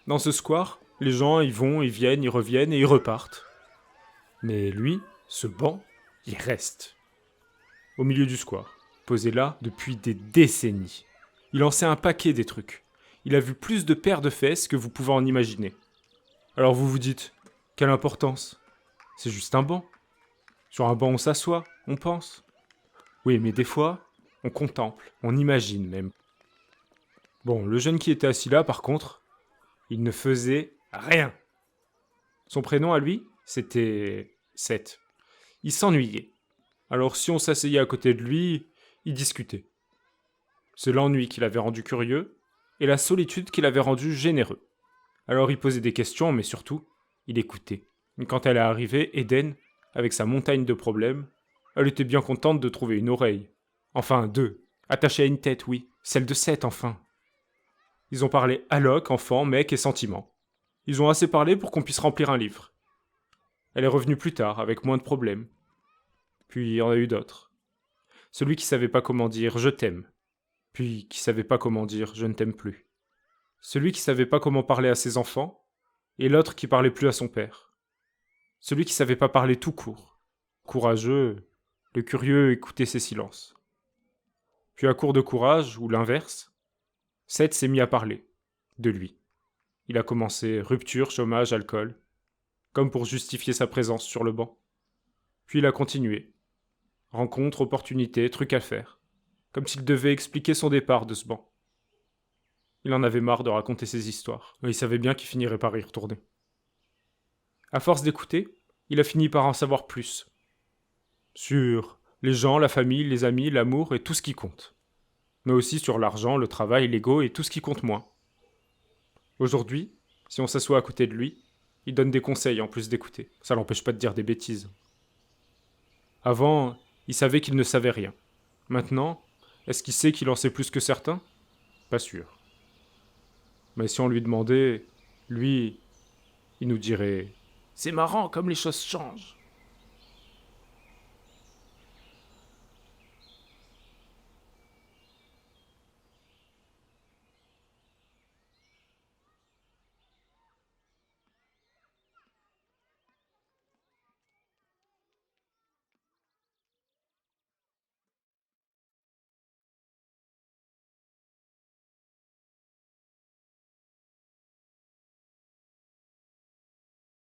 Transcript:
Dans ce square, les gens y vont, ils viennent, ils reviennent et ils repartent. Mais lui, ce banc, il reste. Au milieu du square, posé là depuis des décennies. Il en sait un paquet des trucs. Il a vu plus de paires de fesses que vous pouvez en imaginer. Alors vous vous dites, quelle importance? C'est juste un banc. Sur un banc on s'assoit, on pense. Oui, mais des fois, on contemple, on imagine même. Bon, le jeune qui était assis là, par contre, il ne faisait rien. Son prénom à lui, c'était Seth. Il s'ennuyait. Alors si on s'asseyait à côté de lui, il discutait. C'est l'ennui qui l'avait rendu curieux, et la solitude qui l'avait rendu généreux. Alors il posait des questions, mais surtout, il écoutait. Et quand elle est arrivée, Eden, avec sa montagne de problèmes, elle était bien contente de trouver une oreille. Enfin, deux. Attachée à une tête, oui. Celle de Seth, enfin. Ils ont parlé alloc, enfant, mec et sentiments. Ils ont assez parlé pour qu'on puisse remplir un livre. Elle est revenue plus tard, avec moins de problèmes. Puis il y en a eu d'autres. Celui qui savait pas comment dire je t'aime. Puis qui savait pas comment dire je ne t'aime plus. Celui qui savait pas comment parler à ses enfants, et l'autre qui parlait plus à son père. Celui qui savait pas parler tout court. Courageux, le curieux écoutait ses silences. Puis à court de courage, ou l'inverse, Seth s'est mis à parler. De lui. Il a commencé rupture, chômage, alcool, comme pour justifier sa présence sur le banc. Puis il a continué. Rencontre, opportunité, truc à faire. Comme s'il devait expliquer son départ de ce banc. Il en avait marre de raconter ses histoires, mais il savait bien qu'il finirait par y retourner. À force d'écouter, il a fini par en savoir plus. Sur les gens, la famille, les amis, l'amour et tout ce qui compte. Mais aussi sur l'argent, le travail, l'ego et tout ce qui compte moins. Aujourd'hui, si on s'assoit à côté de lui, il donne des conseils en plus d'écouter. Ça l'empêche pas de dire des bêtises. Avant, il savait qu'il ne savait rien. Maintenant, est-ce qu'il sait qu'il en sait plus que certains? Pas sûr. Mais si on lui demandait, lui, il nous dirait: c'est marrant comme les choses changent.